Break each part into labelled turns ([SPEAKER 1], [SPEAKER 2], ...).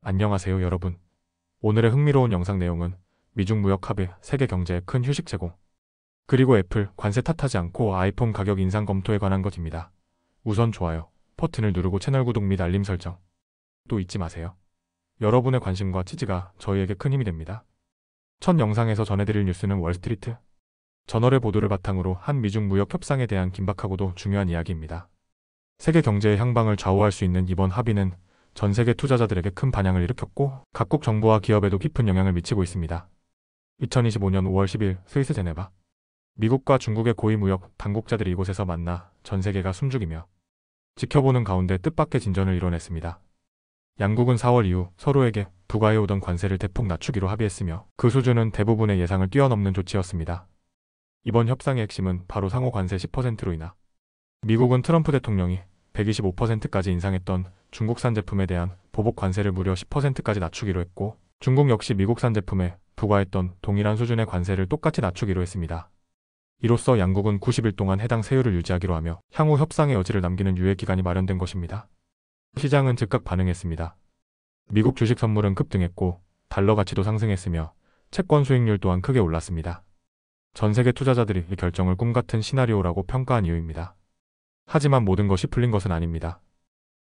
[SPEAKER 1] 안녕하세요 여러분. 오늘의 흥미로운 영상 내용은 미중 무역 합의, 세계 경제에 큰 휴식 제공, 그리고 애플 관세 탓하지 않고 아이폰 가격 인상 검토에 관한 것입니다. 우선 좋아요, 버튼을 누르고 채널 구독 및 알림 설정 또 잊지 마세요. 여러분의 관심과 지지가 저희에게 큰 힘이 됩니다. 첫 영상에서 전해드릴 뉴스는 월스트리트 저널의 보도를 바탕으로 한 미중 무역 협상에 대한 긴박하고도 중요한 이야기입니다. 세계 경제의 향방을 좌우할 수 있는 이번 합의는 전 세계 투자자들에게 큰 반향을 일으켰고 각국 정부와 기업에도 깊은 영향을 미치고 있습니다. 2025년 5월 10일 스위스 제네바, 미국과 중국의 고위 무역 당국자들이 이곳에서 만나 전 세계가 숨죽이며 지켜보는 가운데 뜻밖의 진전을 이뤄냈습니다. 양국은 4월 이후 서로에게 부과해오던 관세를 대폭 낮추기로 합의했으며 그 수준은 대부분의 예상을 뛰어넘는 조치였습니다. 이번 협상의 핵심은 바로 상호 관세 10%로 인하. 미국은 트럼프 대통령이 125%까지 인상했던 중국산 제품에 대한 보복 관세를 무려 10%까지 낮추기로 했고, 중국 역시 미국산 제품에 부과했던 동일한 수준의 관세를 똑같이 낮추기로 했습니다. 이로써 양국은 90일 동안 해당 세율을 유지하기로 하며 향후 협상의 여지를 남기는 유예 기간이 마련된 것입니다. 시장은 즉각 반응했습니다. 미국 주식 선물은 급등했고 달러 가치도 상승했으며 채권 수익률 또한 크게 올랐습니다. 전 세계 투자자들이 이 결정을 꿈같은 시나리오라고 평가한 이유입니다. 하지만 모든 것이 풀린 것은 아닙니다.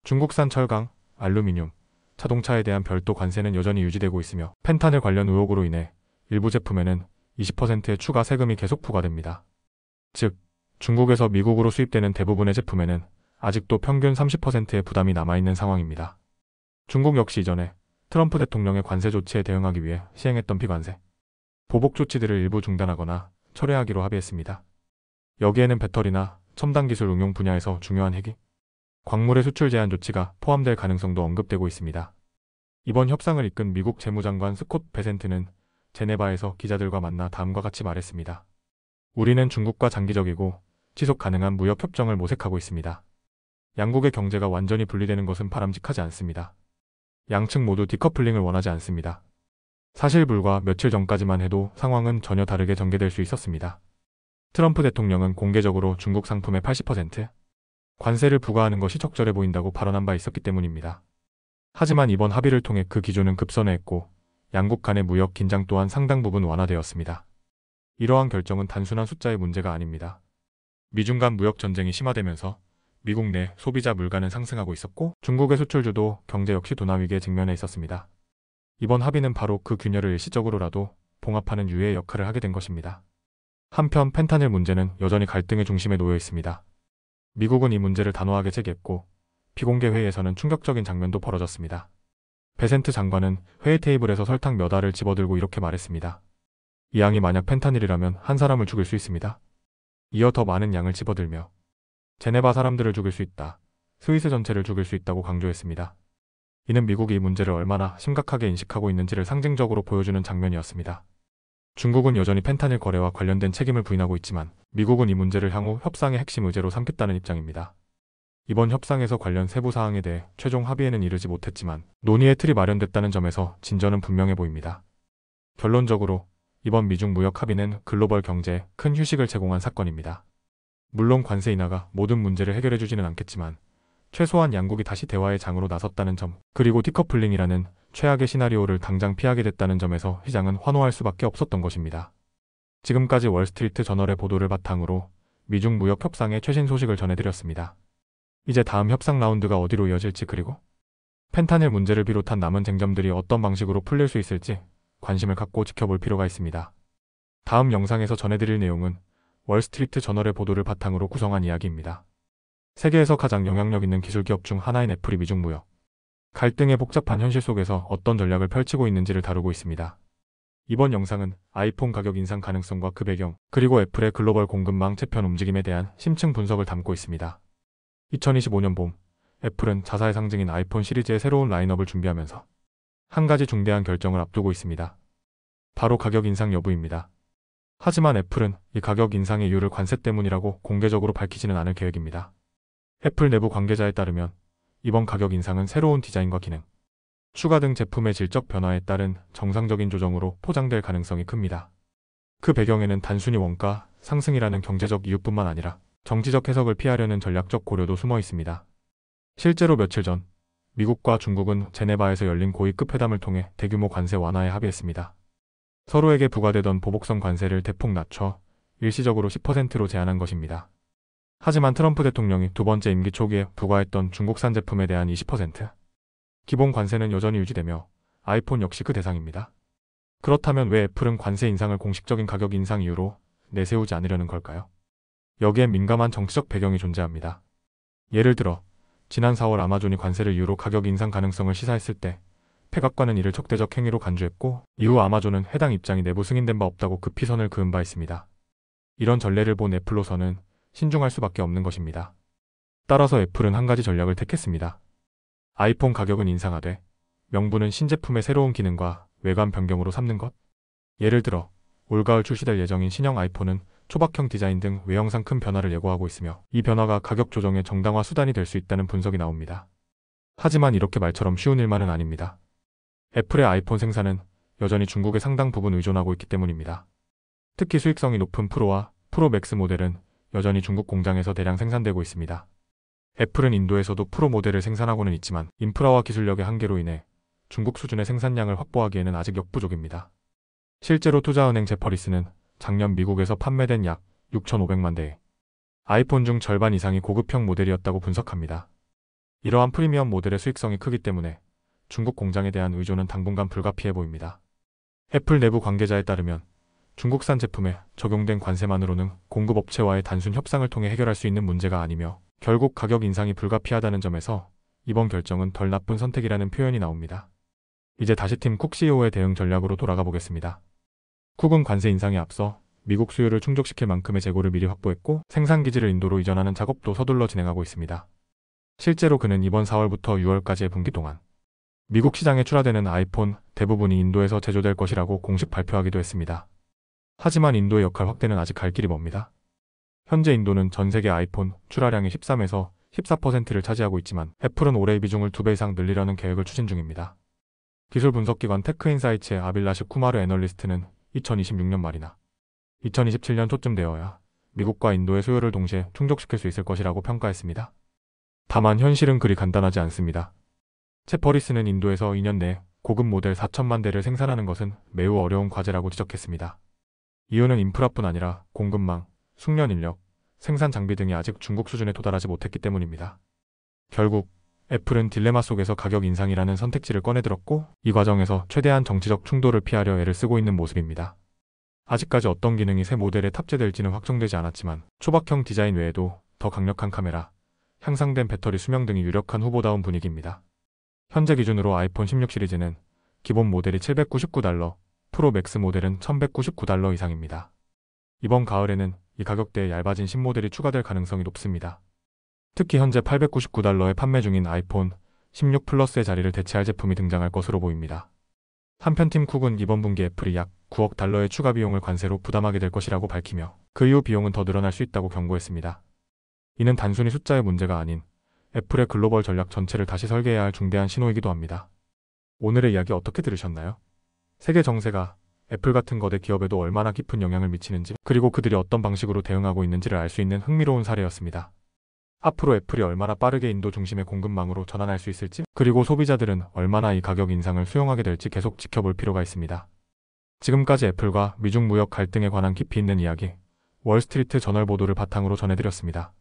[SPEAKER 1] 중국산 철강, 알루미늄, 자동차에 대한 별도 관세는 여전히 유지되고 있으며 펜타닐 관련 의혹으로 인해 일부 제품에는 20%의 추가 세금이 계속 부과됩니다. 즉, 중국에서 미국으로 수입되는 대부분의 제품에는 아직도 평균 30%의 부담이 남아있는 상황입니다. 중국 역시 이전에 트럼프 대통령의 관세 조치에 대응하기 위해 시행했던 비관세, 보복 조치들을 일부 중단하거나 철회하기로 합의했습니다. 여기에는 배터리나 첨단 기술 응용 분야에서 중요한 핵이, 광물의 수출 제한 조치가 포함될 가능성도 언급되고 있습니다. 이번 협상을 이끈 미국 재무장관 스콧 베센트는 제네바에서 기자들과 만나 다음과 같이 말했습니다. 우리는 중국과 장기적이고 지속 가능한 무역 협정을 모색하고 있습니다. 양국의 경제가 완전히 분리되는 것은 바람직하지 않습니다. 양측 모두 디커플링을 원하지 않습니다. 사실 불과 며칠 전까지만 해도 상황은 전혀 다르게 전개될 수 있었습니다. 트럼프 대통령은 공개적으로 중국 상품에 80% 관세를 부과하는 것이 적절해 보인다고 발언한 바 있었기 때문입니다. 하지만 이번 합의를 통해 그 기조는 급선회했고 양국 간의 무역 긴장 또한 상당 부분 완화되었습니다. 이러한 결정은 단순한 숫자의 문제가 아닙니다. 미중 간 무역 전쟁이 심화되면서 미국 내 소비자 물가는 상승하고 있었고 중국의 수출주도 경제 역시 둔화 위기에 직면해 있었습니다. 이번 합의는 바로 그 균열을 일시적으로라도 봉합하는 유예의 역할을 하게 된 것입니다. 한편 펜타닐 문제는 여전히 갈등의 중심에 놓여 있습니다. 미국은 이 문제를 단호하게 제기했고 비공개 회의에서는 충격적인 장면도 벌어졌습니다. 베센트 장관은 회의 테이블에서 설탕 몇 알을 집어들고 이렇게 말했습니다. 이 양이 만약 펜타닐이라면 한 사람을 죽일 수 있습니다. 이어 더 많은 양을 집어들며 제네바 사람들을 죽일 수 있다, 스위스 전체를 죽일 수 있다고 강조했습니다. 이는 미국이 이 문제를 얼마나 심각하게 인식하고 있는지를 상징적으로 보여주는 장면이었습니다. 중국은 여전히 펜타닐 거래와 관련된 책임을 부인하고 있지만 미국은 이 문제를 향후 협상의 핵심 의제로 삼겠다는 입장입니다. 이번 협상에서 관련 세부 사항에 대해 최종 합의에는 이르지 못했지만 논의의 틀이 마련됐다는 점에서 진전은 분명해 보입니다. 결론적으로 이번 미중 무역 합의는 글로벌 경제에 큰 휴식을 제공한 사건입니다. 물론 관세 인하가 모든 문제를 해결해주지는 않겠지만 최소한 양국이 다시 대화의 장으로 나섰다는 점, 그리고 디커플링이라는 최악의 시나리오를 당장 피하게 됐다는 점에서 시장은 환호할 수밖에 없었던 것입니다. 지금까지 월스트리트 저널의 보도를 바탕으로 미중 무역 협상의 최신 소식을 전해드렸습니다. 이제 다음 협상 라운드가 어디로 이어질지, 그리고 펜타닐 문제를 비롯한 남은 쟁점들이 어떤 방식으로 풀릴 수 있을지 관심을 갖고 지켜볼 필요가 있습니다. 다음 영상에서 전해드릴 내용은 월스트리트 저널의 보도를 바탕으로 구성한 이야기입니다. 세계에서 가장 영향력 있는 기술기업 중 하나인 애플이 미중 무역 갈등의 복잡한 현실 속에서 어떤 전략을 펼치고 있는지를 다루고 있습니다. 이번 영상은 아이폰 가격 인상 가능성과 그 배경, 그리고 애플의 글로벌 공급망 재편 움직임에 대한 심층 분석을 담고 있습니다. 2025년 봄, 애플은 자사의 상징인 아이폰 시리즈의 새로운 라인업을 준비하면서 한 가지 중대한 결정을 앞두고 있습니다. 바로 가격 인상 여부입니다. 하지만 애플은 이 가격 인상의 이유를 관세 때문이라고 공개적으로 밝히지는 않을 계획입니다. 애플 내부 관계자에 따르면 이번 가격 인상은 새로운 디자인과 기능, 추가 등 제품의 질적 변화에 따른 정상적인 조정으로 포장될 가능성이 큽니다. 그 배경에는 단순히 원가 상승이라는 경제적 이유뿐만 아니라 정치적 해석을 피하려는 전략적 고려도 숨어 있습니다. 실제로 며칠 전 미국과 중국은 제네바에서 열린 고위급 회담을 통해 대규모 관세 완화에 합의했습니다. 서로에게 부과되던 보복성 관세를 대폭 낮춰 일시적으로 10%로 제한한 것입니다. 하지만 트럼프 대통령이 두 번째 임기 초기에 부과했던 중국산 제품에 대한 20% 기본 관세는 여전히 유지되며 아이폰 역시 그 대상입니다. 그렇다면 왜 애플은 관세 인상을 공식적인 가격 인상 이유로 내세우지 않으려는 걸까요? 여기엔 민감한 정치적 배경이 존재합니다. 예를 들어 지난 4월 아마존이 관세를 이유로 가격 인상 가능성을 시사했을 때 백악관은 이를 적대적 행위로 간주했고, 이후 아마존은 해당 입장이 내부 승인된 바 없다고 급히 선을 그은 바 있습니다. 이런 전례를 본 애플로서는 신중할 수밖에 없는 것입니다. 따라서 애플은 한 가지 전략을 택했습니다. 아이폰 가격은 인상하되 명분은 신제품의 새로운 기능과 외관 변경으로 삼는 것. 예를 들어 올가을 출시될 예정인 신형 아이폰은 초박형 디자인 등 외형상 큰 변화를 예고하고 있으며, 이 변화가 가격 조정의 정당화 수단이 될 수 있다는 분석이 나옵니다. 하지만 이렇게 말처럼 쉬운 일만은 아닙니다. 애플의 아이폰 생산은 여전히 중국에 상당 부분 의존하고 있기 때문입니다. 특히 수익성이 높은 프로와 프로 맥스 모델은 여전히 중국 공장에서 대량 생산되고 있습니다. 애플은 인도에서도 프로 모델을 생산하고는 있지만 인프라와 기술력의 한계로 인해 중국 수준의 생산량을 확보하기에는 아직 역부족입니다. 실제로 투자은행 제퍼리스는 작년 미국에서 판매된 약 6,500만 대의 아이폰 중 절반 이상이 고급형 모델이었다고 분석합니다. 이러한 프리미엄 모델의 수익성이 크기 때문에 중국 공장에 대한 의존은 당분간 불가피해 보입니다. 애플 내부 관계자에 따르면 중국산 제품에 적용된 관세만으로는 공급업체와의 단순 협상을 통해 해결할 수 있는 문제가 아니며, 결국 가격 인상이 불가피하다는 점에서 이번 결정은 덜 나쁜 선택이라는 표현이 나옵니다. 이제 다시 팀 쿡 CEO의 대응 전략으로 돌아가 보겠습니다. 쿡은 관세 인상에 앞서 미국 수요를 충족시킬 만큼의 재고를 미리 확보했고, 생산 기지를 인도로 이전하는 작업도 서둘러 진행하고 있습니다. 실제로 그는 이번 4월부터 6월까지의 분기 동안 미국 시장에 출하되는 아이폰 대부분이 인도에서 제조될 것이라고 공식 발표하기도 했습니다. 하지만 인도의 역할 확대는 아직 갈 길이 멉니다. 현재 인도는 전 세계 아이폰 출하량의 13에서 14%를 차지하고 있지만 애플은 올해 비중을 2배 이상 늘리려는 계획을 추진 중입니다. 기술 분석기관 테크인사이츠의 아빌라시 쿠마르 애널리스트는 2026년 말이나 2027년 초쯤 되어야 미국과 인도의 수요를 동시에 충족시킬 수 있을 것이라고 평가했습니다. 다만 현실은 그리 간단하지 않습니다. 채퍼리스는 인도에서 2년 내에 고급 모델 4천만 대를 생산하는 것은 매우 어려운 과제라고 지적했습니다. 이유는 인프라뿐 아니라 공급망, 숙련 인력, 생산 장비 등이 아직 중국 수준에 도달하지 못했기 때문입니다. 결국 애플은 딜레마 속에서 가격 인상이라는 선택지를 꺼내들었고, 이 과정에서 최대한 정치적 충돌을 피하려 애를 쓰고 있는 모습입니다. 아직까지 어떤 기능이 새 모델에 탑재될지는 확정되지 않았지만 초박형 디자인 외에도 더 강력한 카메라, 향상된 배터리 수명 등이 유력한 후보다운 분위기입니다. 현재 기준으로 아이폰 16 시리즈는 기본 모델이 $799, 프로 맥스 모델은 $1,199 이상입니다. 이번 가을에는 이 가격대에 얇아진 신모델이 추가될 가능성이 높습니다. 특히 현재 $899에 판매 중인 아이폰 16 플러스의 자리를 대체할 제품이 등장할 것으로 보입니다. 한편 팀 쿡은 이번 분기 애플이 약 $9억 달러의 추가 비용을 관세로 부담하게 될 것이라고 밝히며, 그 이후 비용은 더 늘어날 수 있다고 경고했습니다. 이는 단순히 숫자의 문제가 아닌 애플의 글로벌 전략 전체를 다시 설계해야 할 중대한 신호이기도 합니다. 오늘의 이야기 어떻게 들으셨나요? 세계 정세가 애플 같은 거대 기업에도 얼마나 깊은 영향을 미치는지, 그리고 그들이 어떤 방식으로 대응하고 있는지를 알 수 있는 흥미로운 사례였습니다. 앞으로 애플이 얼마나 빠르게 인도 중심의 공급망으로 전환할 수 있을지, 그리고 소비자들은 얼마나 이 가격 인상을 수용하게 될지 계속 지켜볼 필요가 있습니다. 지금까지 애플과 미중 무역 갈등에 관한 깊이 있는 이야기, 월스트리트 저널 보도를 바탕으로 전해드렸습니다.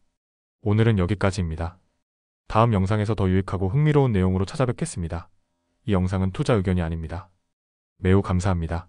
[SPEAKER 1] 오늘은 여기까지입니다. 다음 영상에서 더 유익하고 흥미로운 내용으로 찾아뵙겠습니다. 이 영상은 투자 의견이 아닙니다. 매우 감사합니다.